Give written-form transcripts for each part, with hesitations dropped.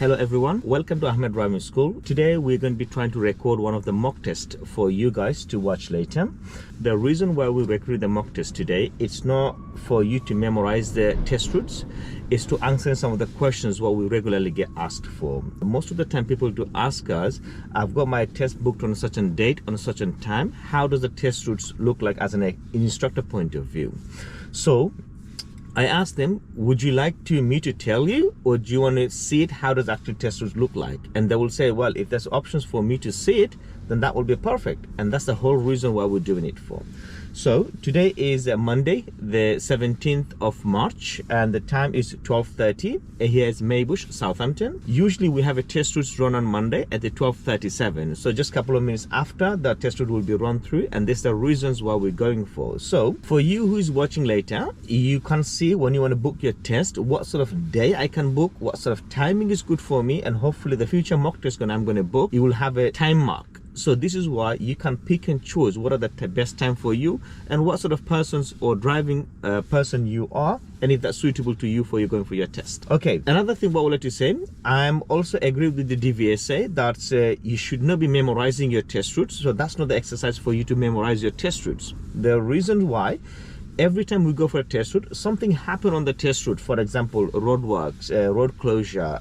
Hello everyone, welcome to Ahmed Driving School. Today we're going to be trying to record one of the mock tests for you guys to watch later. The reason why we record the mock test today, it's not for you to memorize the test routes, it's to answer some of the questions what we regularly get asked for. Most of the time people do ask us, I've got my test booked on a certain date, on a certain time. How does the test routes look like as an instructor point of view? So I asked them, would you like me to tell you, or do you want to see it? How does actual test routes look like? And they will say, well, if there's options for me to see it, then that will be perfect. And that's the whole reason why we're doing it for. So today is Monday, the 17th of March, and the time is 12:30. Here is Maybush, Southampton. Usually we have a test route run on Monday at the 12:37. So just a couple of minutes after, the test route will be run through, and these are the reasons why we're going for. So for you who is watching later, you can see when you want to book your test, what sort of day I can book, what sort of timing is good for me, and hopefully the future mock test I'm going to book, you will have a time mark. So this is why you can pick and choose what are the best time for you and what sort of persons or driving person you are, and if that's suitable to you for you going for your test. Okay, another thing what I would like to say, I'm also agree with the DVSA that you should not be memorizing your test routes. So that's not the exercise for you to memorize your test routes. The reason why, every time we go for a test route, something happened on the test route. For example, roadworks, road closure,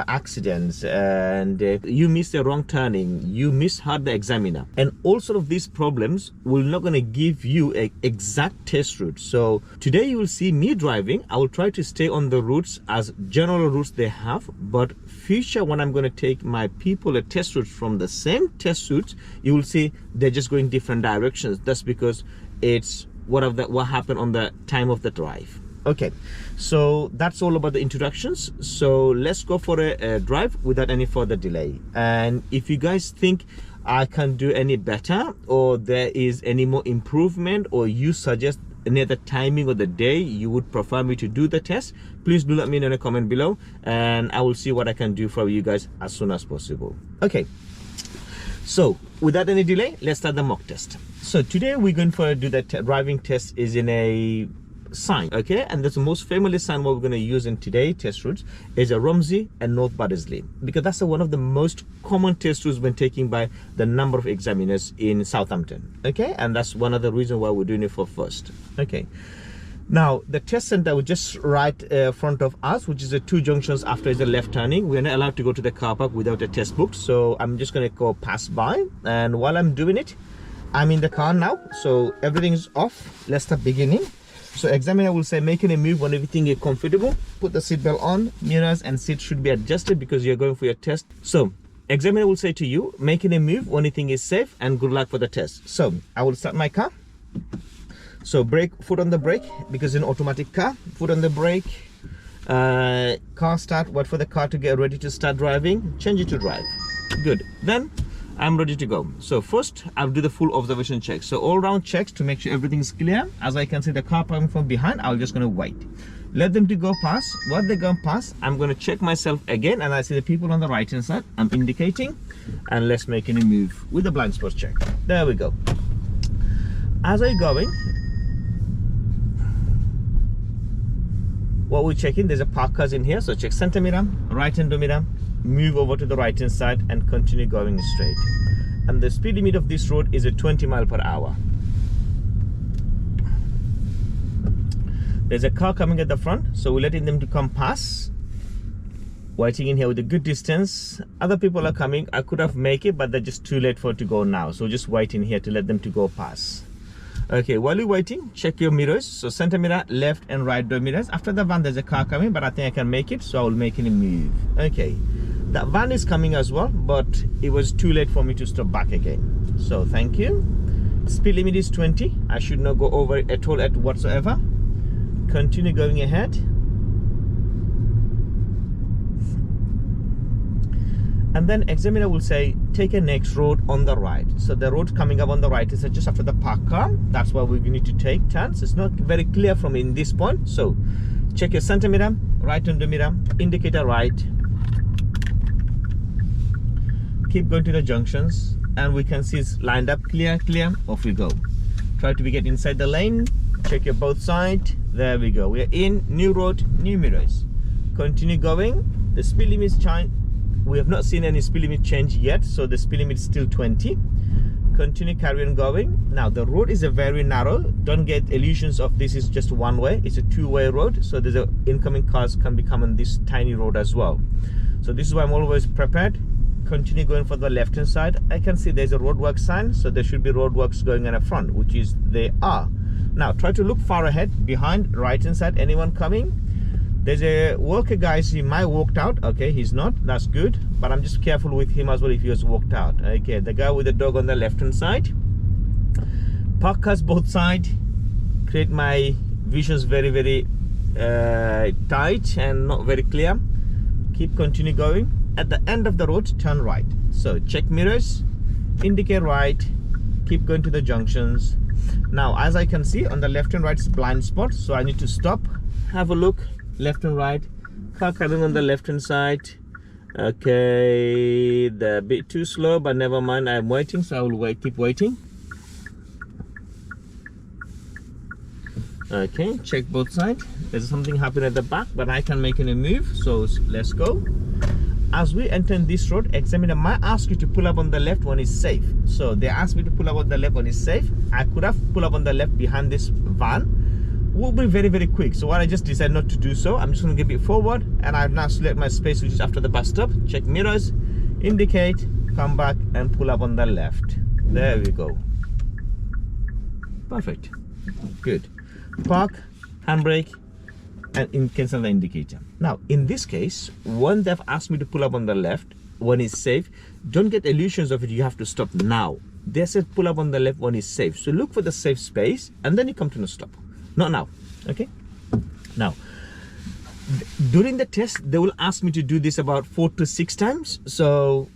accidents, and you missed a wrong turning, you misheard the examiner, and all sort of these problems will not going to give you an exact test route. So today you will see me driving. I will try to stay on the routes as general routes they have, but future when I'm going to take my people a test route from the same test routes, you will see they're just going different directions. That's because it's what happened on the time of the drive. Okay, so that's all about the introductions. So let's go for a drive without any further delay. And if you guys think I can do any better, or there is any more improvement, or you suggest any other timing or the day you would prefer me to do the test, please do let me know in a comment below, and I will see what I can do for you guys as soon as possible. Okay, so without any delay, let's start the mock test. So today we're going to do the driving test is in a sign, okay? And that's the most famous sign what we're going to use in today's test routes is a Romsey and North Baddesley, because that's one of the most common test routes when taken by the number of examiners in Southampton, okay? And that's one of the reasons why we're doing it for first, okay? Now the test center was just right front of us, which is the 2 junctions after the left turning. We're not allowed to go to the car park without a test book, so I'm just going to go pass by, and while I'm doing it, I'm in the car now, so everything is off. Let's start beginning. So examiner will say making a move when everything is comfortable. Put the seatbelt on, mirrors and seat should be adjusted because you're going for your test. So examiner will say to you, making a move when everything is safe, and good luck for the test. So I will start my car. So brake, foot on the brake because it's an automatic car. Foot on the brake, car start, wait for the car to get ready to start driving, change it to drive. Good, then I'm ready to go. So first I'll do the full observation check. So all round checks to make sure everything is clear. As I can see the car coming from behind, I'm just going to wait. Let them to go past. What they go past, I'm going to check myself again, and I see the people on the right hand side. I'm indicating, and let's make any move with the blind spot check. There we go. As I'm going, what we're checking, there's a park cars in here, so check center mirror, right hand mirror, move over to the right hand side and continue going straight. And the speed limit of this road is a 20 miles per hour. There's a car coming at the front, so we're letting them to come past. Waiting in here with a good distance. Other people are coming. I could have made it, but they're just too late for it to go now, so just waiting here to let them to go past. Okay, while you're waiting, check your mirrors. So center mirror, left and right door mirrors. After the van, there's a car coming, but I think I can make it, so I will make it move. Okay, that van is coming as well, but it was too late for me to stop back again. So thank you. Speed limit is 20. I should not go over it at all whatsoever. Continue going ahead. And then examiner will say take a next road on the right. So the road coming up on the right is just after the park car. That's why we need to take turns. It's not very clear from in this point, so check your center mirror, right under mirror, indicator right, keep going to the junctions, and we can see it's lined up, clear, off we go. Try to get inside the lane, check your both sides. There we go, we are in, new road, new mirrors. Continue going. The speed limit is We have not seen any speed limit change yet, so the speed limit is still 20. Continue, carry on going. Now the road is a very narrow. Don't get illusions of this is just one way. It's a two-way road, so there's incoming cars can be coming this tiny road as well. So this is why I'm always prepared. Continue going for the left hand side. I can see there's a roadworks sign, so there should be roadworks going in the front, which is they are. Now try to look far ahead, behind, right hand side. Anyone coming? There's a worker, guys. He might walked out. Okay, he's not. That's good. But I'm just careful with him as well if he has walked out. Okay, the guy with the dog on the left hand side. Park cars both sides. Create my visions very, very tight and not very clear. Keep continue going. At the end of the road, turn right. So check mirrors, indicate right, keep going to the junctions. Now, as I can see on the left and right is blind spot, so I need to stop, have a look. Left and right, car coming on the left hand side. Okay, they're a bit too slow, but never mind. I'm waiting, so I will wait. Keep waiting. Okay, check both sides. There's something happening at the back, but I can make any move. So let's go. As we enter this road, examiner might ask you to pull up on the left when it's safe. So they asked me to pull up on the left when it's safe. I could have pulled up on the left behind this van. Will be very, very quick. So what I just decided not to do so. I'm just going to give it forward, and I've now select my space, which is after the bus stop. Check mirrors, indicate, come back and pull up on the left. There we go. Perfect. Good. Park, handbrake, and cancel the indicator. Now in this case, when they've asked me to pull up on the left when it's safe, don't get illusions of it. You have to stop now. They said pull up on the left when it's safe. So look for the safe space and then you come to a stop. Not now. Okay, now during the test they will ask me to do this about 4 to 6 times, so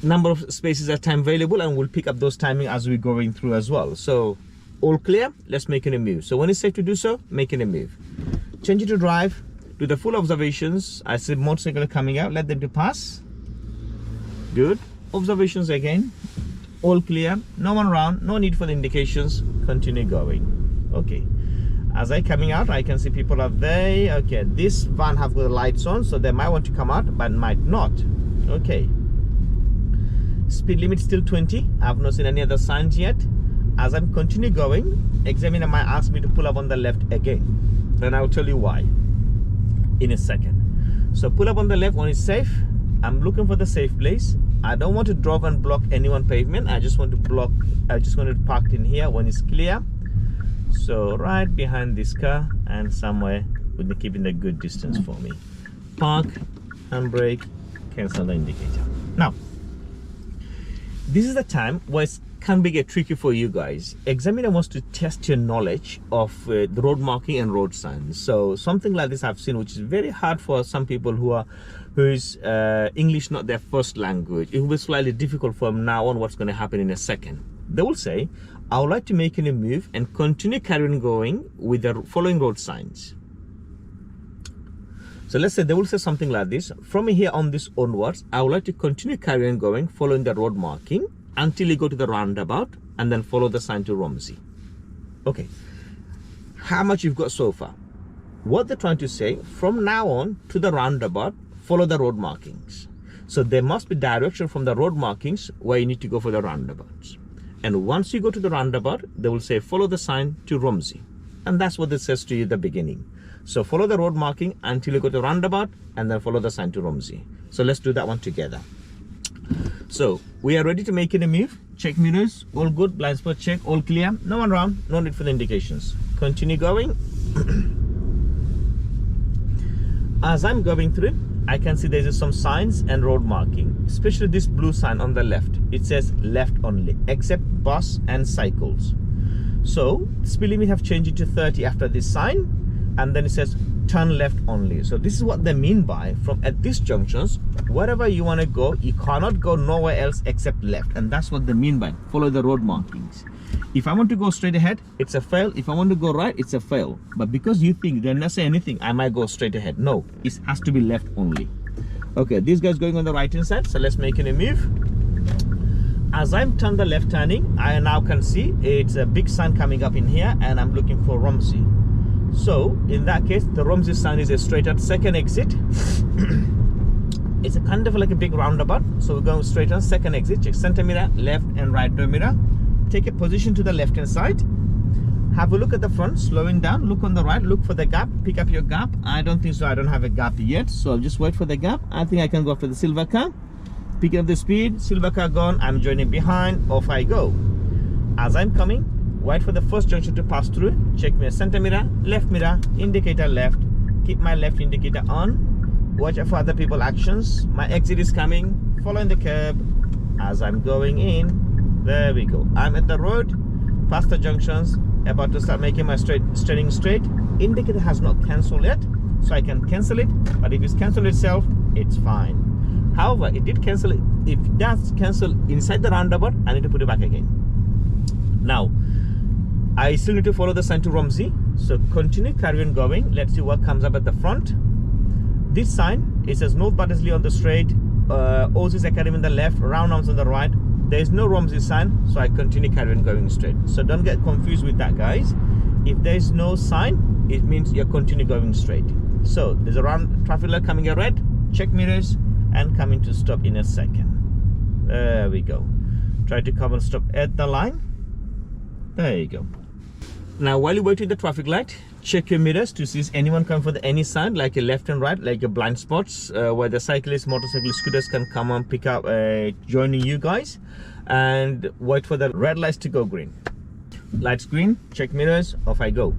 number of spaces are time available, and we'll pick up those timing as we're going through as well. So all clear, let's make a move. So when it's safe to do so, making a move. Change it to drive, do the full observations. I see motorcycle coming out, let them to pass. Good. Observations again, all clear, no one around, no need for the indications. Continue going. Okay, as I coming out, I can see people are there. Okay, this van have got the lights on, so they might want to come out but might not. Okay, speed limit still 20. I've not seen any other signs yet. As I'm continue going, examiner might ask me to pull up on the left again, then I'll tell you why in a second. So pull up on the left when it's safe. I'm looking for the safe place. I don't want to drop and block anyone pavement. I just want to block, I just want to park in here when it's clear. So right behind this car and somewhere with me keeping a good distance for me. Park, handbrake, cancel the indicator. Now, this is the time where it can be tricky for you guys. Examiner wants to test your knowledge of the road marking and road signs. So something like this I've seen, which is very hard for some people who is English not their first language. It will be slightly difficult for them now on what's going to happen in a second. They will say, I would like to make a move and continue carrying going with the following road signs. So let's say they will say something like this: from here on this onwards, I would like to continue carrying going following the road marking until you go to the roundabout and then follow the sign to Romsey. Okay, how much you've got so far? What they're trying to say, from now on to the roundabout, follow the road markings. So there must be direction from the road markings where you need to go for the roundabouts. And once you go to the roundabout, they will say follow the sign to Romsey. And that's what it says to you at the beginning. So follow the road marking until you go to the roundabout and then follow the sign to Romsey. So let's do that one together. So we are ready to make it a move. Check mirrors, all good, blind spot check, all clear, no one around, no need for the indications. Continue going. As I'm going through, I can see there's some signs and road marking, especially this blue sign on the left. It says left only, except bus and cycles. So speed limit have changed it to 30 after this sign, and then it says turn left only. So this is what they mean by, from at these junctions, wherever you want to go, you cannot go nowhere else except left. And that's what they mean by follow the road markings. If I want to go straight ahead, it's a fail. If I want to go right, it's a fail. But because you think they're not saying anything, I might go straight ahead. No, it has to be left only. Okay, this guy's going on the right hand side, so let's make a move. As I'm turning the left turning, I now can see it's a big sign coming up in here, and I'm looking for Romsey. So in that case, the Romsey sign is a straight out second exit. It's a kind of like a big roundabout, so we're going straight on. Second exit, check center mirror, left and right door mirror. Take a position to the left hand side. Have a look at the front, slowing down, look on the right, look for the gap, pick up your gap. I don't think so, I don't have a gap yet, so I'll just wait for the gap. I think I can go after the silver car. Picking up the speed, silver car gone, I'm joining behind, off I go. As I'm coming, wait for the first junction to pass through. Check my center mirror, indicator left, keep my left indicator on. Watch out for other people's actions. My exit is coming, following the curb. As I'm going in, there we go. I'm at the road, past the junctions, about to start making my straight. Indicator has not cancelled yet, so I can cancel it, but if it's cancelled itself, it's fine. However, it did cancel it. If it does cancel inside the roundabout, I need to put it back again. Now, I still need to follow the sign to Romsey, so continue, carry on going. Let's see what comes up at the front. This sign, it says North Baddesley on the straight, Oasis Academy on the left, Roundabout on the right. There is no Romsey sign, so I continue carrying going straight. So don't get confused with that, guys. If there is no sign, it means you're continue going straight. So there's a round traffic light coming at red, check mirrors, and coming to stop in a second. There we go. Try to come and stop at the line. There you go. Now while you wait in the traffic light, check your mirrors to see if anyone come from any side, like a left and right, like a blind spots, where the cyclists, motorcyclists, scooters can come and pick up, joining you guys. And wait for the red lights to go green. Lights green, check mirrors, off I go.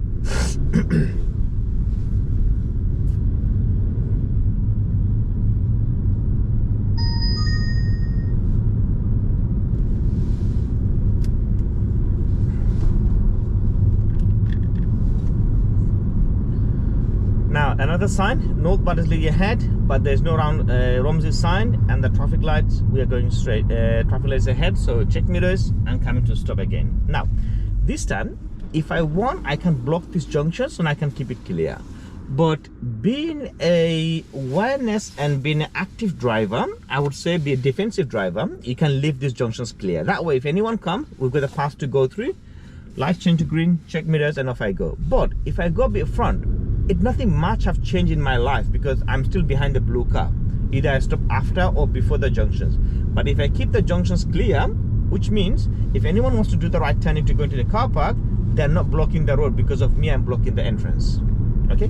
Now another sign, North Baddesley ahead, but there's no Romsey sign, and the traffic lights, we are going straight, traffic lights ahead, so check mirrors and coming to stop again. Now this time, if I want, I can block these junctions and I can keep it clear. But being a awareness and being an active driver, I would say be a defensive driver, you can leave these junctions clear. That way, if anyone comes, we've got a path to go through. Lights change to green, check mirrors, and off I go. But if I go a bit front, nothing much have changed in my life because I'm still behind the blue car. Either I stop after or before the junctions. But if I keep the junctions clear, which means if anyone wants to do the right turning to go into the car park, they're not blocking the road because of me. I'm blocking the entrance. Okay.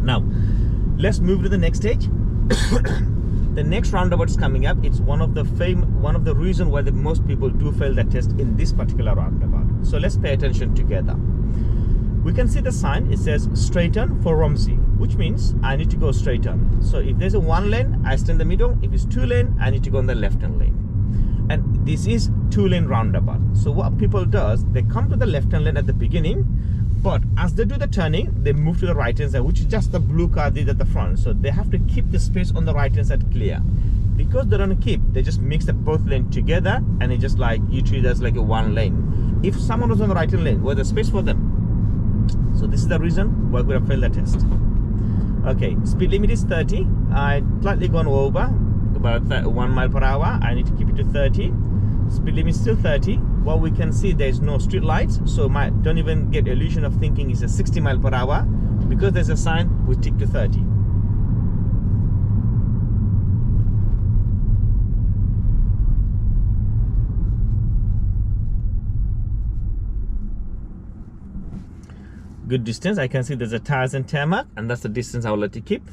Now let's move to the next stage. The next roundabout is coming up. It's one of the reasons why most people do fail the test in this particular roundabout. So let's pay attention together. We can see the sign, it says straight on for Romsey, which means I need to go straight on. So if there's a one lane, I stay in the middle. If it's two lane, I need to go on the left hand lane. And this is two lane roundabout. So what people does, they come to the left hand lane at the beginning, but as they do the turning, they move to the right hand side, which is just the blue car did at the front. So they have to keep the space on the right hand side clear. Because they don't keep, they just mix the both lanes together, and it just like you treat it as like a one lane. If someone was on the right hand lane, where's the space for them? So this is the reason why we have failed the test. Okay, speed limit is 30. I slightly gone over about 1 mile per hour. I need to keep it to 30. Speed limit is still 30. Well, we can see there's no street lights, so don't even get illusion of thinking it's a 60 mile per hour. Because there's a sign, we stick to 30. Good distance. I can see there's a tires and tarmac, and that's the distance I will let you keep.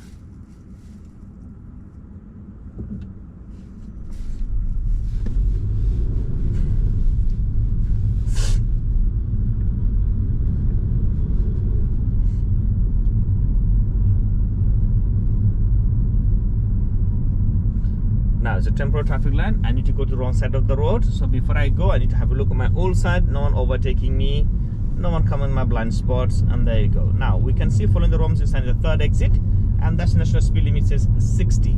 Now it's a temporary traffic light. I need to go to the wrong side of the road. So before I go, I need to have a look at my old side. No one overtaking me. No one come in my blind spots, and there you go. Now we can see following the Romsey sign, the third exit, and that's national speed limit says 60.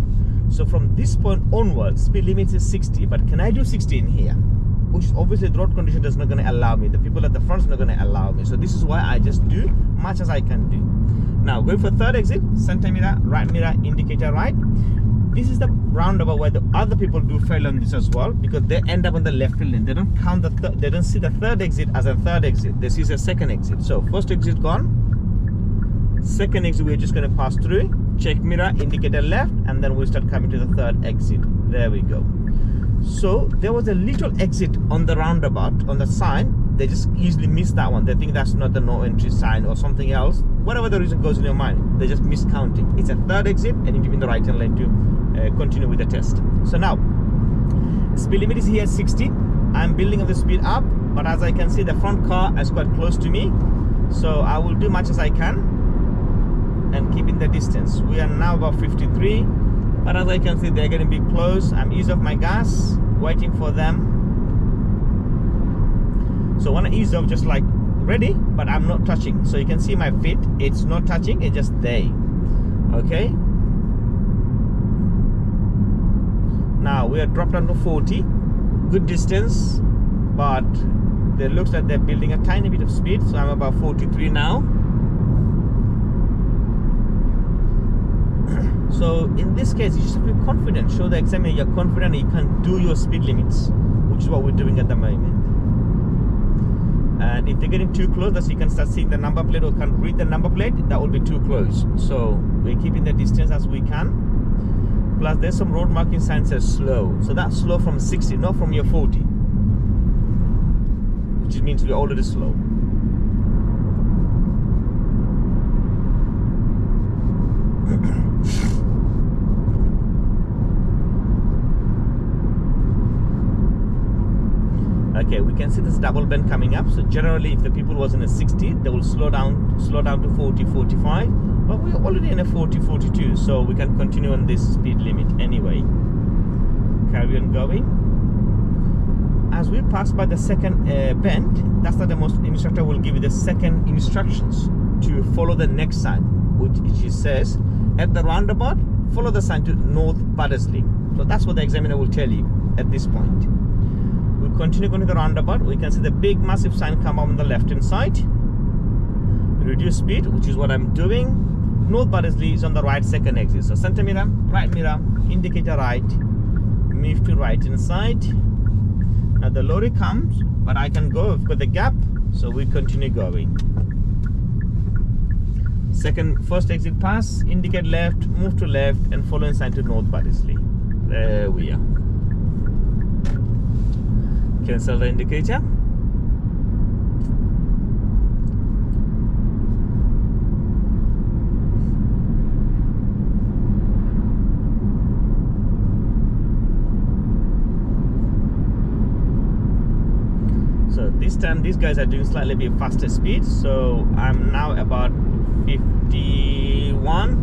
So from this point onwards, speed limit is 60. But can I do 60 in here? Which is obviously the road condition is not going to allow me. The people at the front is not going to allow me. So this is why I just do much as I can do. Now going for third exit, center mirror, indicator right. This is the roundabout where the other people do fail on this as well, because they end up on the left lane. They don't count they don't see the third exit as a third exit. They see a second exit. So first exit gone, second exit we're just going to pass through. check mirror, indicator left, and then we start coming to the third exit. There we go. So there was a little exit on the roundabout on the sign. They just easily miss that one. They think that's not the no entry sign or something else. Whatever the reason goes in your mind, they just miscounting. It's a third exit, and you give in the right hand lane to continue with the test. So now, speed limit is here at 60. I'm building up the speed up, but as I can see, the front car is quite close to me. So I will do much as I can and keeping the distance. We are now about 53, but as I can see, they're getting a bit close. I'm ease off my gas, waiting for them. So when I ease off, just like ready, but I'm not touching. So you can see my feet, it's not touching, it's just there. Okay. Now we are dropped down to 40. Good distance, but it looks like they're building a tiny bit of speed. So I'm about 43 now. So in this case, you just have to be confident. Show the examiner you're confident you can do your speed limits, which is what we're doing at the moment. And if they're getting too close, that you can start seeing the number plate or can't read the number plate, that will be too close. So we're keeping the distance as we can. Plus there's some road marking signs that slow. So that's slow from 60, not from your 40. Which means we're already slow. Okay, we can see this double bend coming up. So generally, if the people was in a 60, they will slow down to 40, 45. But we're already in a 40, 42, so we can continue on this speed limit anyway. Carry on going. As we pass by the second bend, that's not the most. Instructor will give you the second instructions to follow the next sign, which says at the roundabout, follow the sign to North Baddesley. So that's what the examiner will tell you at this point. We continue going to the roundabout. We can see the big massive sign come up on the left hand side. Reduce speed, which is what I'm doing. North Baddesley is on the right second exit. So center mirror, right mirror, indicator right, move to right hand side. Now the lorry comes, but I can go, I've got the gap, so we continue going. First exit pass, indicate left, move to left, and follow inside to North Baddesley. There we are. Cancel the indicator. So this time these guys are doing slightly bit faster speed, so I'm now about 51.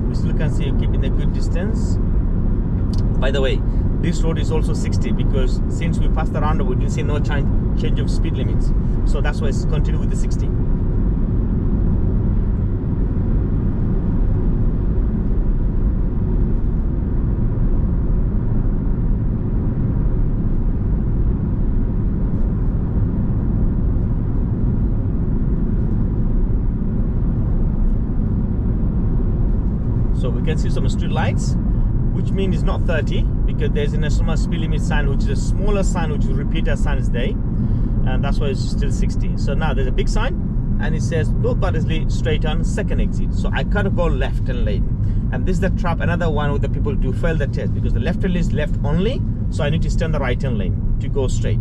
We still can see you keeping a good distance. By the way, this road is also 60 because since we passed the roundabout, we didn't see no change of speed limits. So that's why it's continue with the 60. So we can see some street lights, which means it's not 30 because there's a national speed limit sign, which is a smaller sign, which is repeater sign is there, and that's why it's still 60. So now there's a big sign and it says North Baddesley straight on second exit. So I can't go left and lane, and this is the trap, another one with the people to fail the test because the left hand is left only, so I need to stay on the right hand lane to go straight.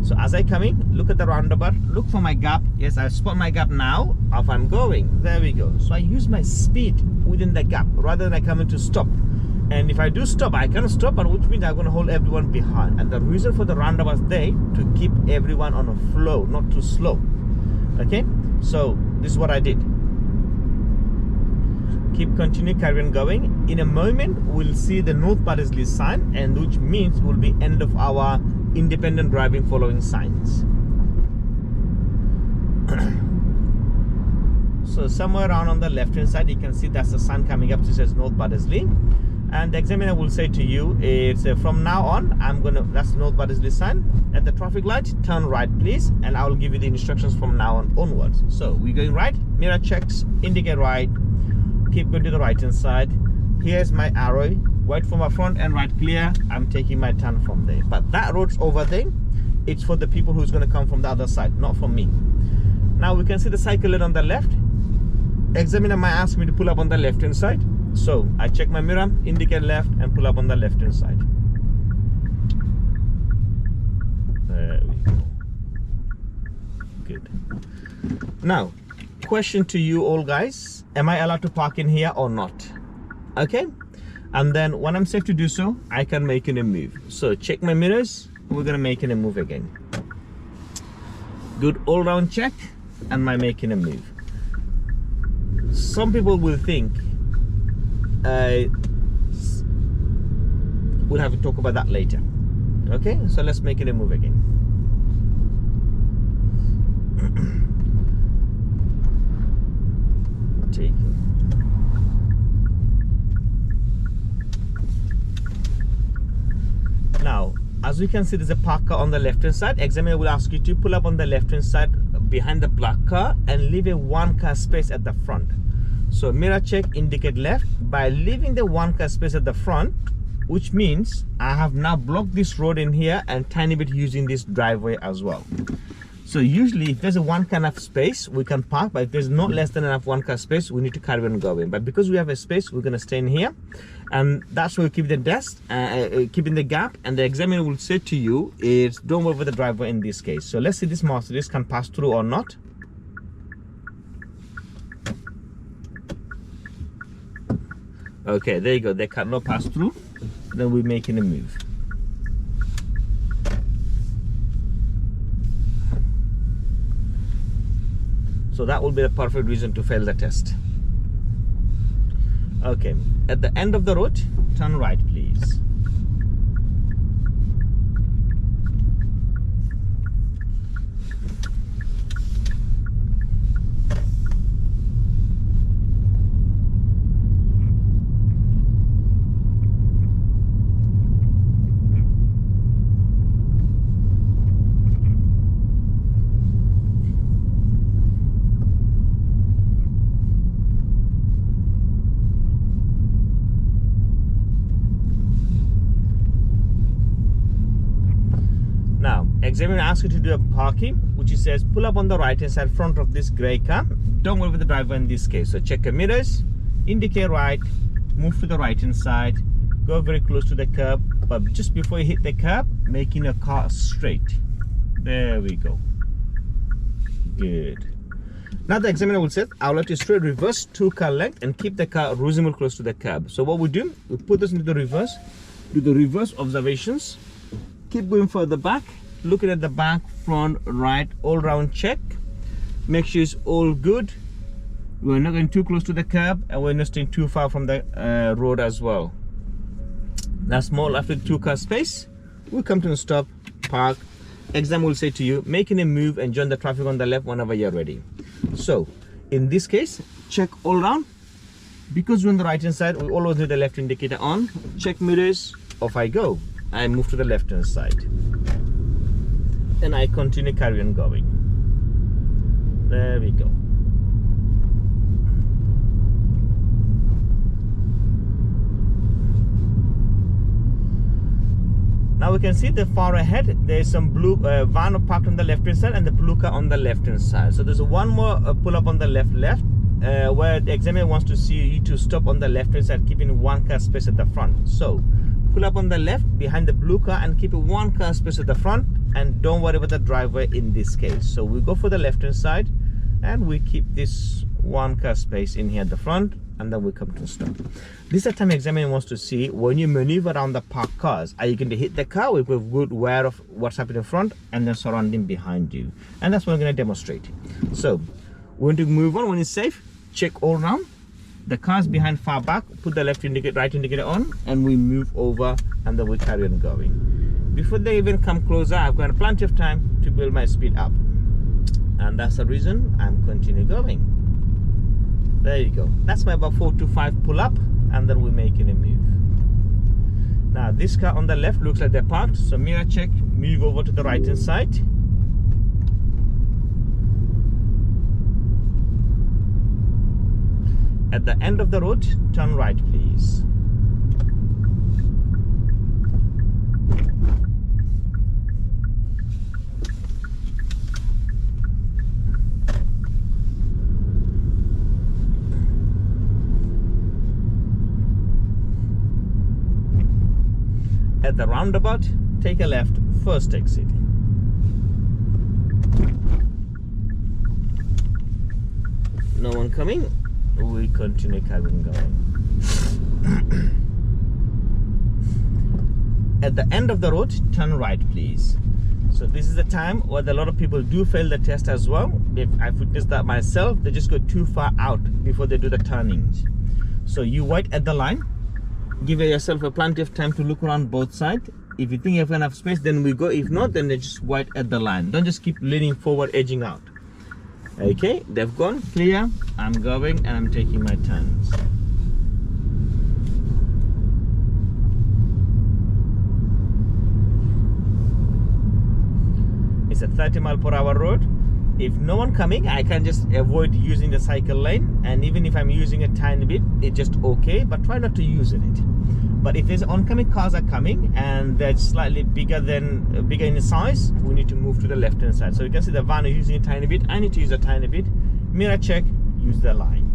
So as I come in, look at the roundabout, look for my gap. Yes, I spot my gap now. Off I'm going. There we go. So I use my speed within the gap rather than I come in to stop. And if I do stop, I cannot stop, which means I'm going to hold everyone behind. And the reason for the roundabout is there to keep everyone on a flow, not too slow. Okay, so this is what I did. Continue, carry on going. In a moment, we'll see the North Baddesley sign, and which means will be end of our independent driving following signs. So somewhere around on the left hand side, you can see that's the sign coming up. It says North Baddesley. And the examiner will say to you, it's from now on, that's North Baddesley sign. At the traffic light, turn right please, and I will give you the instructions from now on onwards. So we're going right, mirror checks, indicate right, keep going to the right hand side. Here's my arrow, wait for my front and right clear. I'm taking my turn from there. But that road's over there, it's for the people who's going to come from the other side, not from me. Now we can see the cycle lane on the left. examiner might ask me to pull up on the left hand side. So I check my mirror, indicate left, and pull up on the left hand side. There we go. Good. Now, question to you all guys, am I allowed to park in here or not? Okay, and then when I'm safe to do so, I can make a move. So check my mirrors, we're gonna make a move again. Good all-round check, and my making a move. Some people will think we'll have to talk about that later. Okay, so let's make it a move again. Take it. Now, as we can see, there's a parked car on the left hand side. Examiner will ask you to pull up on the left hand side behind the black car and leave a 1 car space at the front. So mirror check, indicate left. By leaving the 1 car space at the front, which means I have now blocked this road in here and tiny bit using this driveway as well. So usually if there's a 1 car enough space, we can park, but if there's not less than enough 1 car space, we need to carry on going. But because we have a space, we're gonna stay in here, and that's where we keep the desk, keeping the gap. And the examiner will say to you is don't move over the driveway in this case. So let's see this Mercedes can pass through or not. Okay, there you go, they cannot pass through. Then we're making a move. So that will be the perfect reason to fail the test. Okay, at the end of the road, turn right please. Examiner asks you to do a parking, which it says pull up on the right hand side front of this grey car. Don't move with the driver in this case. So check your mirrors, indicate right, move to the right hand side, go very close to the curb, but just before you hit the curb, making your car straight. There we go. Good. Now the examiner will say, I'll let you straight reverse 2 car length and keep the car reasonably close to the curb. So what we do, we put this into the reverse, do the reverse observations, keep going further back, looking at the back, front, right, all round check, make sure it's all good. We're not going too close to the curb and we're not staying too far from the road as well. That's more after the 2 car space. We'll come to a stop, park. Exam will say to you, making a move and join the traffic on the left whenever you're ready. So in this case, check all round. Because we're on the right hand side, we always need the left indicator on. Check mirrors, off I go. I move to the left hand side. And I continue carry on going. There we go. Now we can see the far ahead there's some blue van parked on the left hand side and the blue car on the left hand side. So there's one more pull up on the left where the examiner wants to see you to stop on the left hand side, keeping 1 car space at the front. So pull up on the left behind the blue car and keep 1 car space at the front, and don't worry about the driveway in this case. So we go for the left hand side and we keep this 1 car space in here at the front, and then we come to a stop. This is the time the examiner wants to see when you maneuver around the parked cars, are you going to hit the car with a good aware of what's happening in front and then surrounding behind you. And that's what I'm going to demonstrate. So we're going to move on when it's safe, check all around. The car's behind far back, put the left indicator, right indicator on, and we move over, and then we carry on going. Before they even come closer, I've got plenty of time to build my speed up. And that's the reason I'm continuing going. There you go. That's my about 4 to 5 pull up, and then we're making a move. Now this car on the left looks like they're parked, so mirror check, move over to the right hand side. At the end of the road, turn right please. at the roundabout, take a left, first exit. No one coming, we continue carrying going. At the end of the road, turn right please. So this is the time where a lot of people do fail the test as well. I've witnessed that myself. They just go too far out before they do the turnings. So you wait at the line, give yourself a plenty of time to look around both sides. If you think you have enough space, then we go. If not, then they just wait at the line. Don't just keep leaning forward, edging out. Okay, they've gone clear. I'm going and I'm taking my turns. It's a 30-mile-per-hour road. If no one coming, I can just avoid using the cycle lane, and even if I'm using a tiny bit, it's just okay, but try not to use it. But if there's oncoming cars are coming and they're slightly bigger in size, we need to move to the left hand side. So you can see the van is using a tiny bit. I need to use a tiny bit. Mirror check, use the line.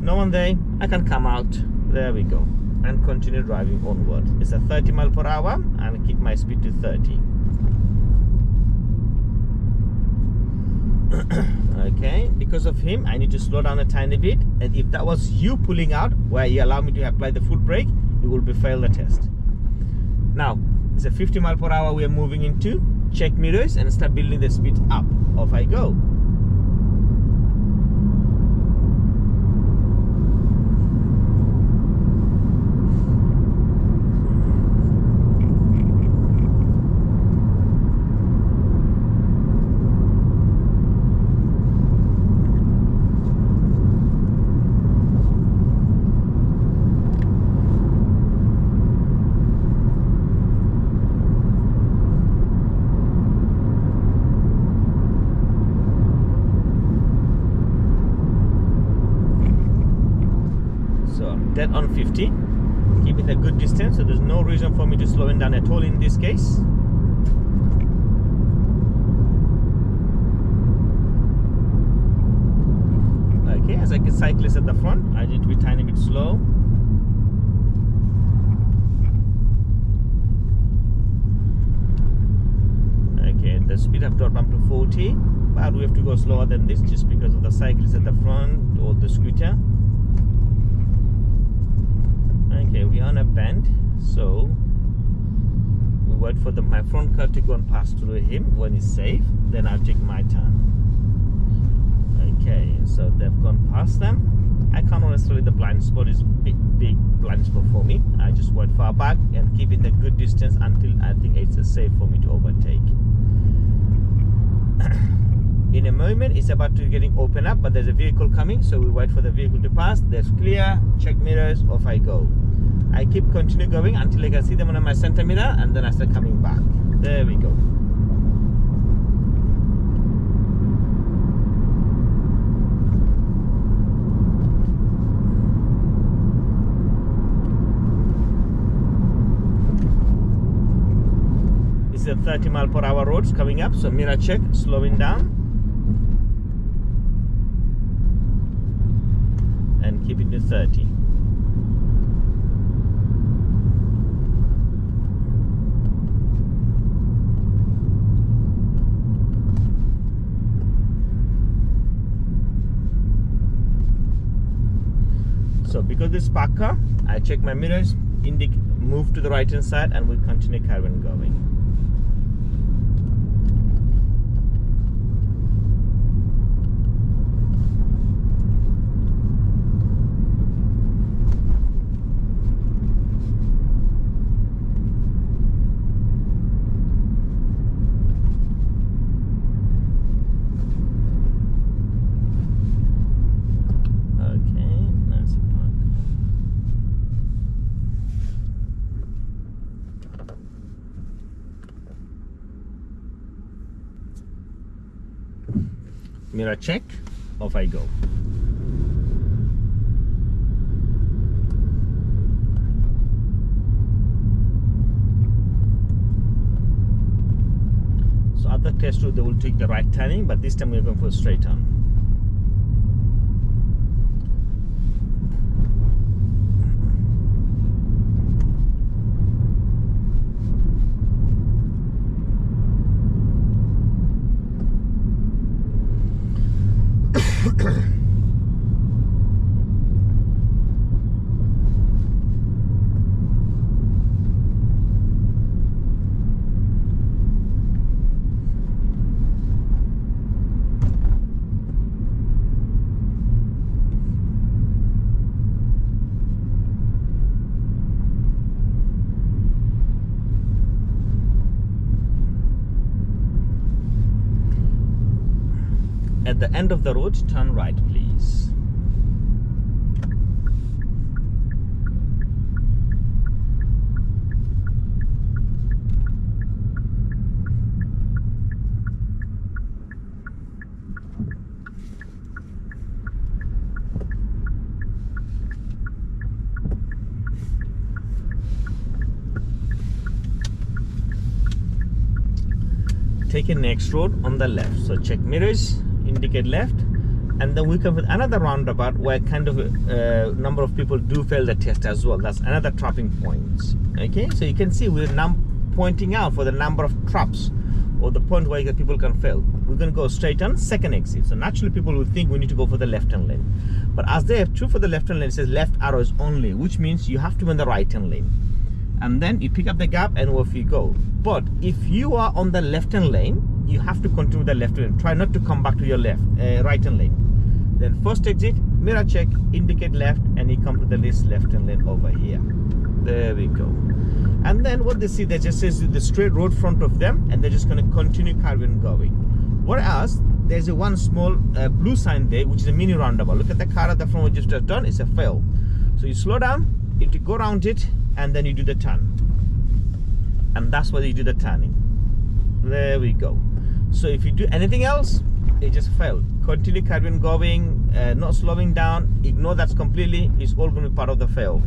No one there, I can come out. There we go, and continue driving onward. It's a 30 mile per hour and keep my speed to 30. Okay, because of him I need to slow down a tiny bit, and if that was you pulling out where you allow me to apply the foot brake, you will be fail the test. Now it's a 50 mile per hour we are moving into. Check mirrors and start building the speed up. Off I go. Dead on 50, keep it a good distance, so there's no reason for me to slow it down at all in this case. Okay, as I get cyclists at the front, I need to be a tiny bit slow. Okay, the speed I've dropped up to 40, but we have to go slower than this just because of the cyclists at the front or the scooter. Okay, we're on a bend, so we wait for my front car to go and pass through him. When he's safe, then I'll take my turn. Okay, so they've gone past them. I can't necessarily, the blind spot is big blind spot for me. I just wait far back and keep it a good distance until I think it's safe for me to overtake. In a moment, it's about to getting open up, but there's a vehicle coming, so we wait for the vehicle to pass. That's clear. Check mirrors. Off I go. I keep continue going until I can see them on my center mirror, and then I start coming back. There we go. It's a 30 mile per hour roads coming up, so mirror check, slowing down. And keep it to 30. So because this park car, I check my mirrors, move to the right hand side, and we continue carrying going. Mirror check, off I go. So other test route they will take the right turning, but this time we're going for a straight turn. At the end of the road, turn right, please. Take a next road on the left, so check mirrors, indicate left, and then we come with another roundabout where kind of a number of people do fail the test as well. That's another trapping point. Okay, so you can see we're now pointing out for the number of traps or the point where people can fail. We're going to go straight on second exit. So naturally people will think we need to go for the left hand lane, but as they have two for the left hand lane, it says left arrows only, which means you have to be in the right hand lane. And then you pick up the gap and off you go. But if you are on the left hand lane, you have to continue the left lane. Try not to come back to your right hand lane. Then first exit, mirror check, indicate left, and you come to the left hand lane over here. There we go. And then what they see, they just says the straight road front of them, and they're just going to continue carrying going. Whereas there's a one small blue sign there, which is a mini roundabout. Look at the car at the front, what you've just done. It's a fail. So you slow down, you need to go around it, and then you do the turn, and that's where you do the turning. There we go. So if you do anything else, it just failed. Continue carrying going, not slowing down, ignore that completely. It's all going to be part of the fail.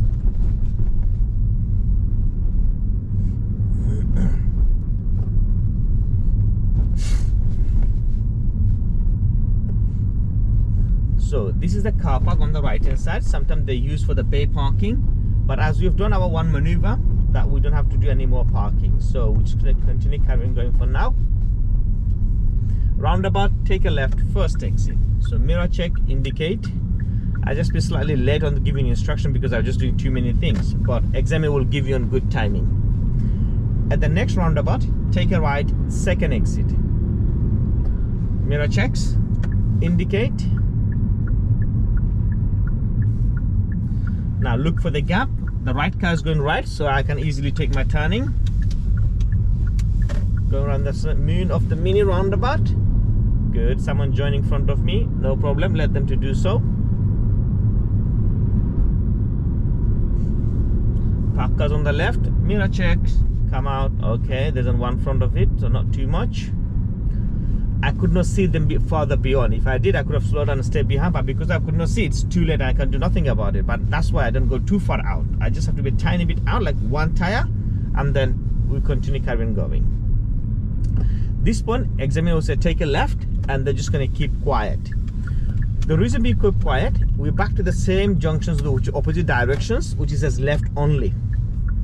So this is the car park on the right hand side. Sometimes they use for the bay parking, but as we've done our one maneuver, that we don't have to do any more parking. So we're just going to continue carrying going for now. Roundabout, take a left, first exit. So mirror check, indicate. I just be slightly late on giving instruction because I'm just doing too many things, but examiner will give you on good timing. At the next roundabout, take a right, second exit. Mirror checks, indicate. Now look for the gap. The right car is going right, so I can easily take my turning. Go around the moon of the mini roundabout. Good. Someone joining in front of me. No problem. Let them to do so. Park cars on the left. Mirror checks. Come out. Okay. There's one front of it, so not too much. I could not see them farther beyond. If I did, I could have slowed down and stayed behind, but because I could not see, it's too late and I can do nothing about it. But that's why I don't go too far out. I just have to be a tiny bit out, like one tire, and then we continue carrying going. This one, examiner will say take a left, and they're just going to keep quiet. The reason we keep quiet, we're back to the same junctions, which are opposite directions, which is as left only.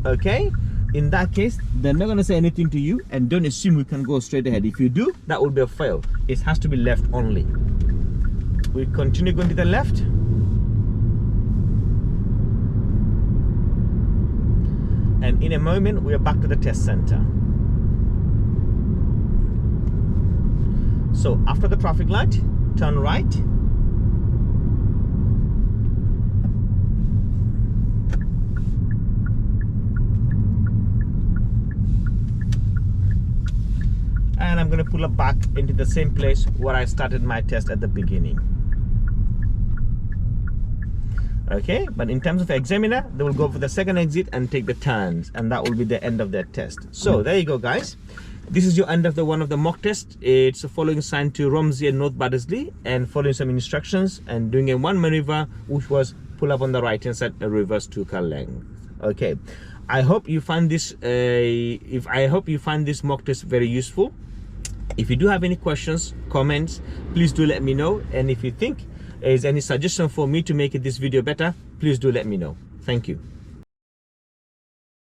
Okay? In that case, they're not going to say anything to you, and don't assume we can go straight ahead. If you do, that will be a fail. It has to be left only. We continue going to the left. And in a moment, we are back to the test center. So after the traffic light, turn right. And I'm going to pull up back into the same place where I started my test at the beginning. Okay, but in terms of examiner, they will go for the second exit and take the turns, and that will be the end of their test. So there you go, guys. This is your end of one of the mock tests. It's following sign to Romsey and North Baddesley, and following some instructions and doing a one maneuver, which was pull up on the right hand side and reverse 2 car length. Okay, I hope you find this mock test very useful. If you do have any questions, comments, please do let me know. And if you think there is any suggestion for me to make this video better, please do let me know. Thank you.